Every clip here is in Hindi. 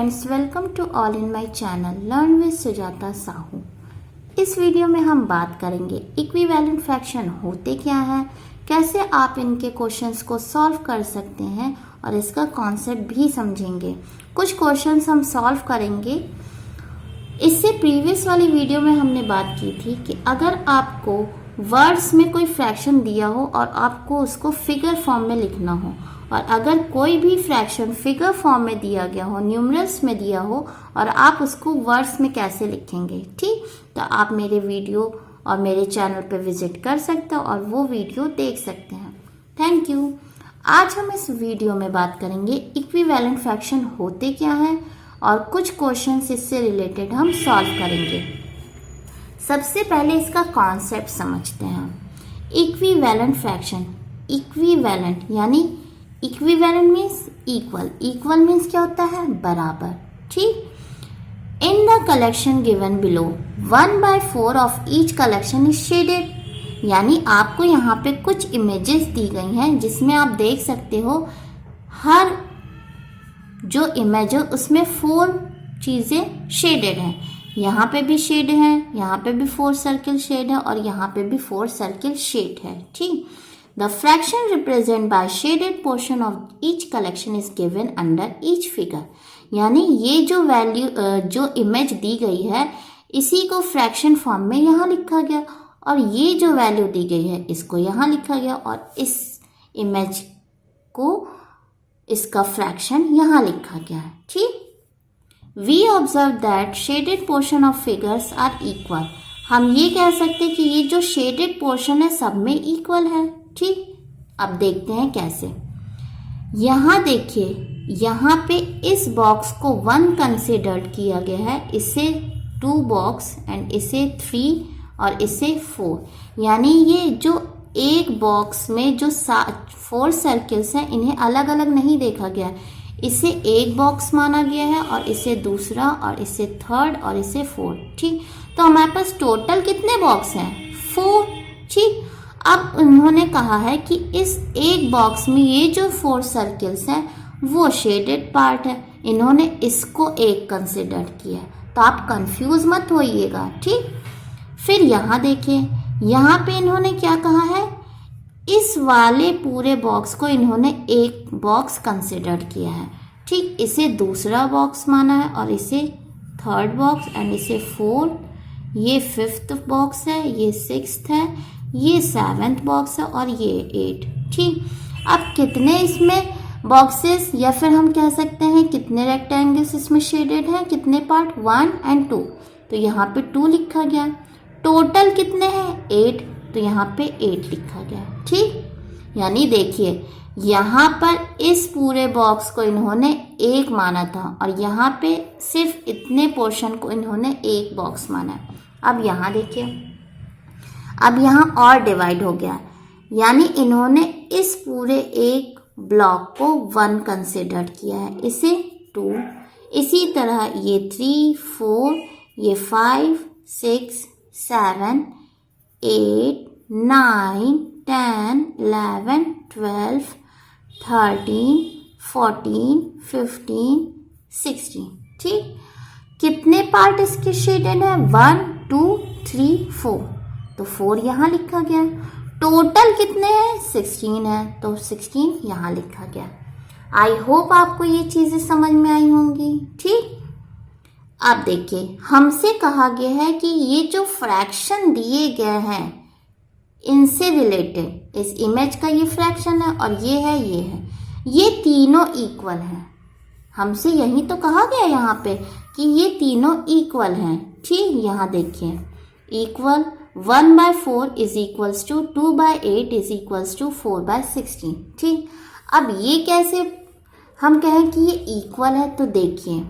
Friends, welcome to all in my channel learn with Sujata Sahu. इस वीडियो में हम बात करेंगे इक्विवेलेंट फ्रैक्शन होते क्या हैं, कैसे आप इनके क्वेश्चंस को सॉल्व कर सकते हैं और इसका कॉन्सेप्ट भी समझेंगे। कुछ क्वेश्चंस हम सॉल्व करेंगे। इससे प्रीवियस वाली वीडियो में हमने बात की थी कि अगर आपको वर्ड्स में कोई फ्रैक्शन दिया हो और आपको उसको फिगर फॉर्म में लिखना हो, और अगर कोई भी फ्रैक्शन फिगर फॉर्म में दिया गया हो, न्यूमरल्स में दिया हो, और आप उसको वर्ड्स में कैसे लिखेंगे। ठीक, तो आप मेरे वीडियो और मेरे चैनल पर विजिट कर सकते हो और वो वीडियो देख सकते हैं। Thank you. आज हम इस वीडियो में बात करेंगे इक्विवेलेंट फ्रैक्शन होते क्या हैं और कुछ क्वेश्चंस इससे रिलेटेड हम सॉल्व करेंगे। सबसे पहले इसका कॉन्सेप्ट समझते हैं। इक्विवेलेंट फ्रैक्शन, इक्विवेलेंट यानी equivalent means equal, equal means क्या होता है, बराबर। ठीक, in the collection given below 1/4 of each collection is shaded. यानी आपको यहाँ पे कुछ इमेजेस दी गई हैं जिसमें आप देख सकते हो हर जो इमेज है उसमें 4 चीज़ें शेडेड हैं। यहाँ पे भी शेड है, यहाँ पे भी 4 सर्किल शेड है और यहाँ पे भी 4 सर्किल शेड है। ठीक, the fraction represent by shaded portion of each collection is given under each figure. यानी ये जो वैल्यू जो इमेज दी गई है इसी को फ्रैक्शन फॉर्म में यहाँ लिखा गया, और ये जो वैल्यू दी गई है इसको यहाँ लिखा गया, और इस इमेज को इसका फ्रैक्शन यहाँ लिखा गया है। ठीक, we observe that shaded portion of figures are equal. हम ये कह सकते हैं कि ये जो शेडेड पोर्शन है सब में इक्वल है। ठीक, अब देखते हैं कैसे। यहाँ देखिए, यहाँ पे इस बॉक्स को 1 कंसिडर किया गया है, इसे 2 बॉक्स एंड इसे 3 और इसे 4। यानी ये जो एक बॉक्स में जो 4 सर्किल्स हैं इन्हें अलग अलग नहीं देखा गया, इसे एक बॉक्स माना गया है और इसे दूसरा और इसे थर्ड और इसे 4। ठीक, तो हमारे पास टोटल कितने बॉक्स हैं, 4। ठीक, अब उन्होंने कहा है कि इस एक बॉक्स में ये जो 4 सर्किल्स हैं वो शेडेड पार्ट है, इन्होंने इसको एक कंसिडर किया, तो आप कंफ्यूज मत होइएगा। ठीक, फिर यहाँ देखिए, यहाँ पे इन्होंने क्या कहा है, इस वाले पूरे बॉक्स को इन्होंने एक बॉक्स कंसिडर किया है। ठीक, इसे दूसरा बॉक्स माना है और इसे थर्ड बॉक्स एंड इसे 4, ये 5th बॉक्स है, ये 6th है, ये 7th बॉक्स है और ये 8। ठीक, अब कितने इसमें बॉक्सेस या फिर हम कह सकते हैं कितने रेक्टेंगल्स इसमें शेडेड हैं, कितने पार्ट, 1 और 2, तो यहाँ पे 2 लिखा गया। टोटल कितने हैं, 8, तो यहाँ पे 8 लिखा गया। ठीक, यानी देखिए यहाँ पर इस पूरे बॉक्स को इन्होंने एक माना था और यहाँ पे सिर्फ इतने पोर्शन को इन्होंने एक बॉक्स माना है। अब यहाँ देखिए, अब यहाँ और डिवाइड हो गया, यानी इन्होंने इस पूरे एक ब्लॉक को 1 कंसिडर किया है, इसे 2, इसी तरह ये 3, 4, ये 5, 6, 7, 8, 9, 10, 11, 12, 13, 14, 15, 16। ठीक, कितने पार्ट इसके शेडेड है, 1, 2, 3, 4, तो 4 यहाँ लिखा गया। टोटल कितने हैं, 16 है, तो 16 यहाँ लिखा गया। आई होप आपको ये चीज़ें समझ में आई होंगी। ठीक, अब देखिए, हमसे कहा गया है कि ये जो फ्रैक्शन दिए गए हैं इनसे रिलेटेड, इस इमेज का ये फ्रैक्शन है और ये है, ये तीनों इक्वल हैं। हमसे यही तो कहा गया यहाँ पे कि ये तीनों इक्वल हैं। ठीक, यहाँ देखिए, equal 1/4 is equals to 2/8 is equals to 4/16। ठीक, अब ये कैसे हम कहें कि ये इक्वल है, तो देखिए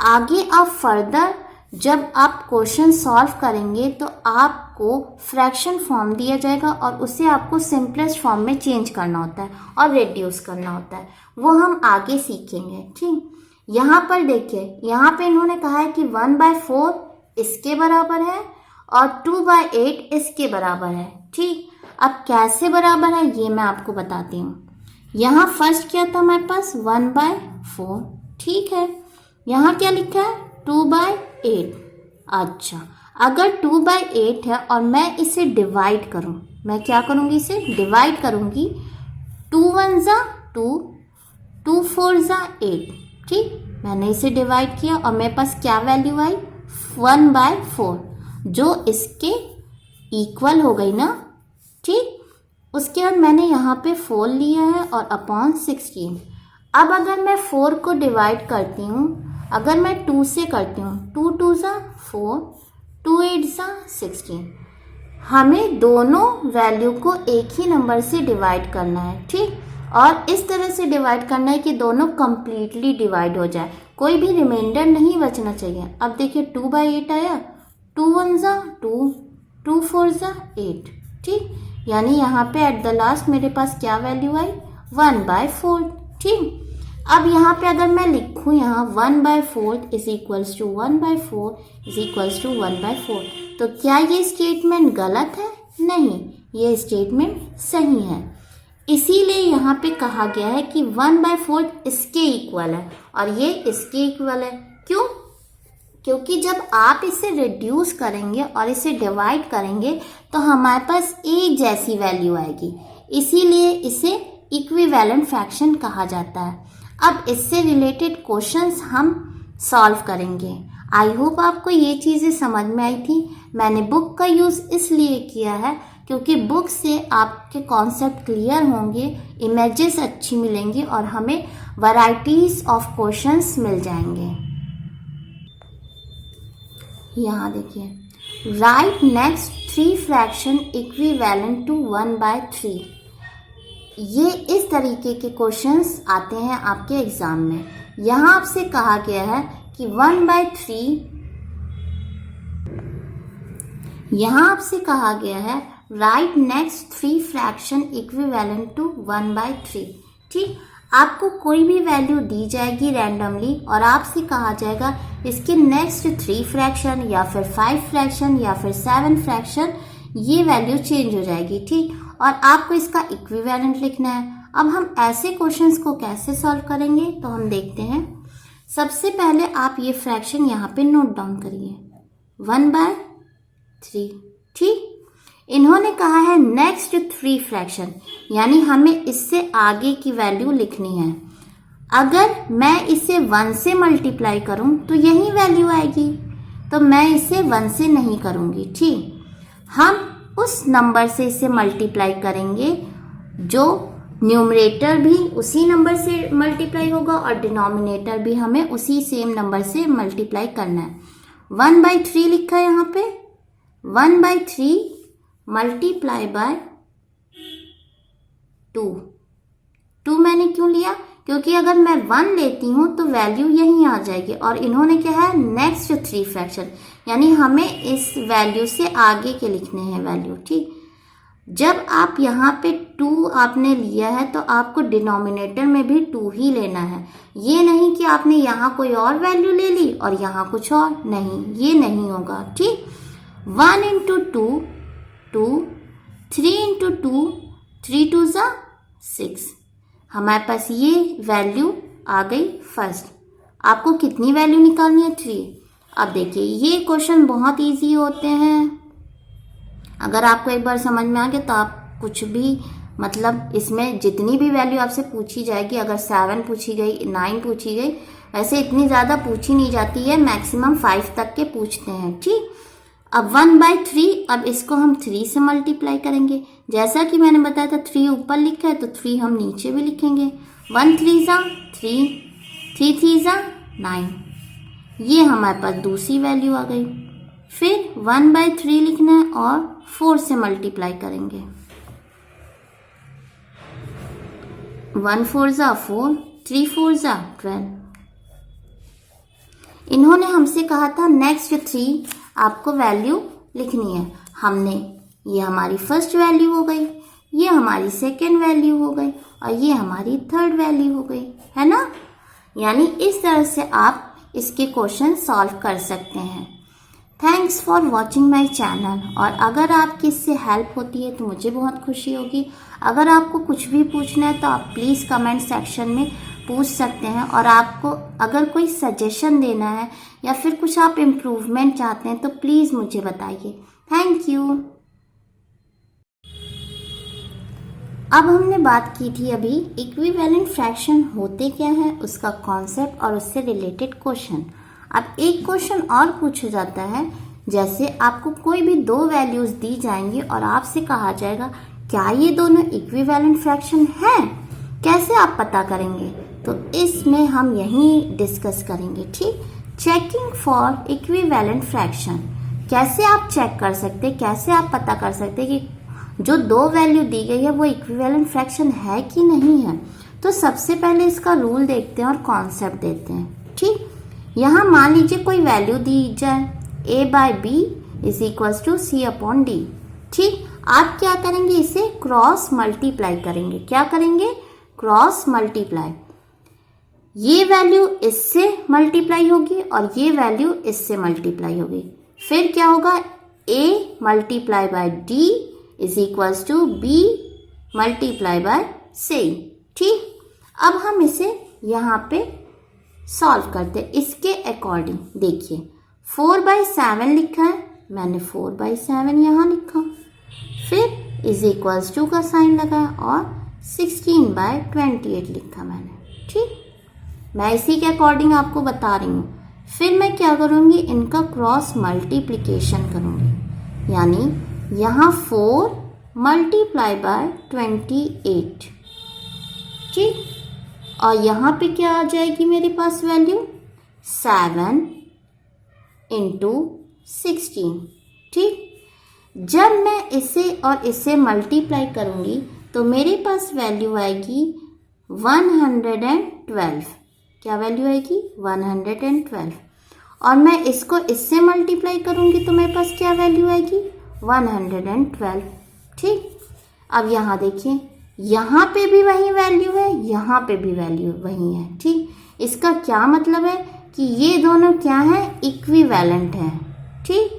आगे आप फर्दर जब आप क्वेश्चन सॉल्व करेंगे तो आपको फ्रैक्शन फॉर्म दिया जाएगा और उसे आपको सिंपलेस्ट फॉर्म में चेंज करना होता है और रिड्यूस करना होता है, वो हम आगे सीखेंगे। ठीक, यहाँ पर देखिए, यहाँ पे इन्होंने कहा है कि 1/4 इसके बराबर है और 2/8 इसके बराबर है। ठीक, अब कैसे बराबर है ये मैं आपको बताती हूँ। यहाँ फर्स्ट क्या था हमारे पास, 1/4। ठीक है, यहाँ क्या लिखा है 2/8। अच्छा, अगर 2/8 है और मैं इसे डिवाइड करूँ, मैं क्या करूँगी, इसे डिवाइड करूँगी। 2 1 ज़ा 2, 2 4 ज़ा 8। ठीक, मैंने इसे डिवाइड किया और मेरे पास क्या वैल्यू आई 1/4, जो इसके इक्वल हो गई ना। ठीक, उसके बाद मैंने यहाँ पे 4 लिया है और अपॉन 16। अब अगर मैं 4 को डिवाइड करती हूँ, अगर मैं 2 से करती हूँ, 2 2 ज़ा 4, 2 8 ज़ा 16। हमें दोनों वैल्यू को एक ही नंबर से डिवाइड करना है। ठीक, और इस तरह से डिवाइड करना है कि दोनों कंप्लीटली डिवाइड हो जाए, कोई भी रिमाइंडर नहीं बचना चाहिए। अब देखिए 2/8 आया, 2 1 ज़ा 2, 2 4 ज़ा 8। ठीक, यानी यहाँ पे एट द लास्ट मेरे पास क्या वैल्यू आई 1/4। ठीक, अब यहाँ पे अगर मैं लिखूँ, यहाँ 1/4 is equals to 1/4 is equals to 1/4, तो क्या ये स्टेटमेंट गलत है? नहीं, ये स्टेटमेंट सही है। इसीलिए यहाँ पे कहा गया है कि 1/4 इसके इक्वल है और ये इसके इक्वल है। क्यों? क्योंकि जब आप इसे रिड्यूस करेंगे और इसे डिवाइड करेंगे तो हमारे पास एक जैसी वैल्यू आएगी, इसीलिए इसे इक्विवेलेंट फ्रैक्शन कहा जाता है। अब इससे रिलेटेड क्वेश्चंस हम सॉल्व करेंगे। आई होप आपको ये चीज़ें समझ में आई थी। मैंने बुक का यूज़ इसलिए किया है क्योंकि बुक से आपके कॉन्सेप्ट क्लियर होंगे, इमेजेस अच्छी मिलेंगी और हमें वैरायटीज ऑफ क्वेश्चंस मिल जाएंगे। यहाँ देखिए, right next 3 fraction equivalent to 1/3। ये इस तरीके के क्वेश्चंस आते हैं आपके एग्जाम में। यहाँ आपसे कहा गया है कि 1/3, यहाँ आपसे कहा गया है right next 3 fraction equivalent to 1/3। ठीक, आपको कोई भी वैल्यू दी जाएगी रैंडमली और आपसे कहा जाएगा इसके नेक्स्ट 3 फ्रैक्शन या फिर 5 फ्रैक्शन या फिर 7 फ्रैक्शन ये वैल्यू चेंज हो जाएगी। ठीक, और आपको इसका इक्विवेलेंट लिखना है। अब हम ऐसे क्वेश्चंस को कैसे सॉल्व करेंगे तो हम देखते हैं। सबसे पहले आप ये फ्रैक्शन यहाँ पे नोट डाउन करिए, 1/3। ठीक, इन्होंने कहा है नेक्स्ट 3 फ्रैक्शन, यानी हमें इससे आगे की वैल्यू लिखनी है। अगर मैं इसे 1 से मल्टीप्लाई करूं तो यही वैल्यू आएगी, तो मैं इसे 1 से नहीं करूंगी। ठीक, हम उस नंबर से इसे मल्टीप्लाई करेंगे जो न्यूमरेटर भी उसी नंबर से मल्टीप्लाई होगा और डिनोमिनेटर भी हमें उसी सेम नंबर से मल्टीप्लाई करना है। 1/3 लिखा है यहाँ पे, 1/3 मल्टीप्लाई बाय 2 मैंने क्यों लिया? क्योंकि अगर मैं 1 लेती हूँ तो वैल्यू यहीं आ जाएगी और इन्होंने क्या है नेक्स्ट 3 फ्रैक्शन, यानी हमें इस वैल्यू से आगे के लिखने हैं वैल्यू। ठीक, जब आप यहाँ पे 2 आपने लिया है तो आपको डिनोमिनेटर में भी 2 ही लेना है। ये नहीं कि आपने यहाँ कोई और वैल्यू ले ली और यहाँ कुछ और, नहीं, ये नहीं होगा। ठीक, 1 × 2 2, 3 × 2 3 2 ज़ा 6। हमारे पास ये वैल्यू आ गई फर्स्ट। आपको कितनी वैल्यू निकालनी है 3। अब देखिए ये क्वेश्चन बहुत इजी होते हैं, अगर आपको एक बार समझ में आ गया तो आप कुछ भी, मतलब इसमें जितनी भी वैल्यू आपसे पूछी जाएगी, अगर 7 पूछी गई, 9 पूछी गई, वैसे इतनी ज़्यादा पूछी नहीं जाती है, मैक्सिमम 5 तक के पूछते हैं। ठीक, अब 1/3, अब इसको हम 3 से मल्टीप्लाई करेंगे। जैसा कि मैंने बताया था 3 ऊपर लिखा है तो 3 हम नीचे भी लिखेंगे। 1 3 ज़ा 3, 3 3 ज़ा 9, ये हमारे पास दूसरी वैल्यू आ गई। फिर 1/3 लिखना है और 4 से मल्टीप्लाई करेंगे। 1 4 ज़ा 4, 3 4 ज़ा 12। इन्होंने हमसे कहा था नेक्स्ट 3 आपको वैल्यू लिखनी है। हमने, ये हमारी फर्स्ट वैल्यू हो गई, ये हमारी सेकेंड वैल्यू हो गई और ये हमारी थर्ड वैल्यू हो गई, है ना। यानी इस तरह से आप इसके क्वेश्चन सॉल्व कर सकते हैं। Thanks for watching my channel. और अगर आपकी इससे हेल्प होती है तो मुझे बहुत खुशी होगी। अगर आपको कुछ भी पूछना है तो आप प्लीज़ कमेंट सेक्शन में पूछ सकते हैं, और आपको अगर कोई सजेशन देना है या फिर कुछ आप इम्प्रूवमेंट चाहते हैं तो प्लीज़ मुझे बताइए। Thank you. अब हमने बात की थी अभी इक्विवेलेंट फ्रैक्शन होते क्या है, उसका कॉन्सेप्ट और उससे रिलेटेड क्वेश्चन। अब एक क्वेश्चन और पूछा जाता है, जैसे आपको कोई भी दो वैल्यूज दी जाएंगी और आपसे कहा जाएगा क्या ये दोनों इक्विवेलेंट फ्रैक्शन है, कैसे आप पता करेंगे? तो इसमें हम यही डिस्कस करेंगे, ठीक। चेकिंग फॉर इक्विवेलेंट फ्रैक्शन, कैसे आप चेक कर सकते हैं, कैसे आप पता कर सकते हैं कि जो दो वैल्यू दी गई है वो इक्विवेलेंट फ्रैक्शन है कि नहीं है। तो सबसे पहले इसका रूल देखते हैं और कॉन्सेप्ट देते हैं, ठीक। यहाँ मान लीजिए कोई वैल्यू दी जाए a/b is equal to c/d, ठीक। आप क्या करेंगे, इसे क्रॉस मल्टीप्लाई करेंगे। क्या करेंगे? Cross multiply. ये वैल्यू इससे मल्टीप्लाई होगी और ये वैल्यू इससे मल्टीप्लाई होगी। फिर क्या होगा, a multiply by d is equal to b multiply by c, ठीक। अब हम इसे यहाँ पे सॉल्व करते हैं इसके अकॉर्डिंग। देखिए 4/7 लिखा है, मैंने 4/7 यहाँ लिखा, फिर इज इक्वल्स टू का साइन लगाया और 16/28 लिखा मैंने, ठीक। मैं इसी के अकॉर्डिंग आपको बता रही हूँ। फिर मैं क्या करूँगी, इनका क्रॉस मल्टीप्लिकेशन करूँगी, यानी यहाँ 4 मल्टीप्लाई बाय 28, ठीक। और यहाँ पे क्या आ जाएगी मेरे पास वैल्यू 7 इंटू 16, ठीक। जब मैं इसे और इसे मल्टीप्लाई करूँगी तो मेरे पास वैल्यू आएगी 112। क्या वैल्यू आएगी? 112। और मैं इसको इससे मल्टीप्लाई करूँगी तो मेरे पास क्या वैल्यू आएगी? 112, ठीक। अब यहाँ देखिए, यहाँ पे भी वही वैल्यू है, यहाँ पे भी वैल्यू वही है, ठीक। इसका क्या मतलब है कि ये दोनों क्या है, इक्विवेलेंट है, ठीक।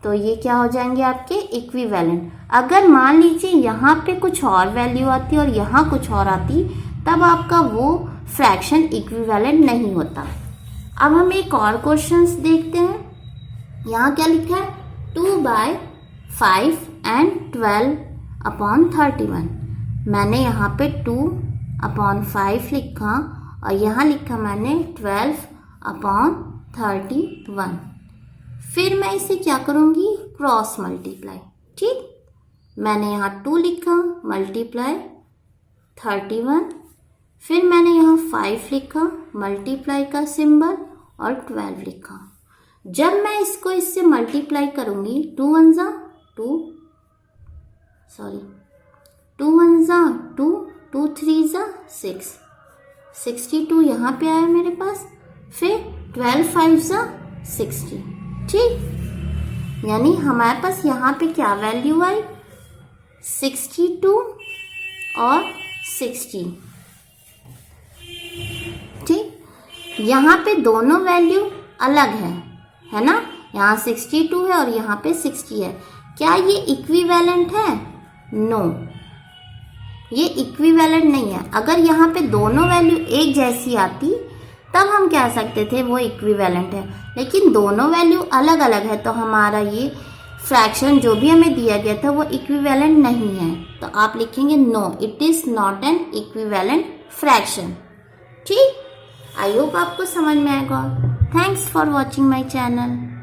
तो ये क्या हो जाएंगे आपके इक्विवेलेंट। अगर मान लीजिए यहाँ पे कुछ और वैल्यू आती और यहाँ कुछ और आती, तब आपका वो फ्रैक्शन इक्विवेलेंट नहीं होता। अब हम एक और क्वेश्चन देखते हैं। यहाँ क्या लिखा है, 2/5 and 12/31। मैंने यहाँ पे 2/5 लिखा और यहाँ लिखा मैंने 12/31। फिर मैं इसे क्या करूँगी, क्रॉस मल्टीप्लाई, ठीक। मैंने यहाँ 2 लिखा मल्टीप्लाई 31, फिर मैंने यहाँ 5 लिखा मल्टीप्लाई का सिंबल और 12 लिखा। जब मैं इसको इससे मल्टीप्लाई करूँगी, 2 1 जा 2, 2 2 3 जा 6, 62 यहाँ पे आया मेरे पास, फिर 12 5 जा 60, ठीक। यानी हमारे पास यहाँ पे क्या वैल्यू आई, 62 और 60, ठीक। यहाँ पे दोनों वैल्यू अलग है ना, यहाँ 62 है और यहाँ पे 60 है। क्या ये इक्विवेलेंट है? नो, ये इक्विवेलेंट नहीं है। अगर यहाँ पे दोनों वैल्यू एक जैसी आती तब हम कह सकते थे वो इक्विवेलेंट है, लेकिन दोनों वैल्यू अलग अलग है तो हमारा ये फ्रैक्शन जो भी हमें दिया गया था वो इक्विवेलेंट नहीं है। तो आप लिखेंगे no, it is not an equivalent fraction, ठीक। आई होप आपको समझ में आएगा। Thanks for watching my channel.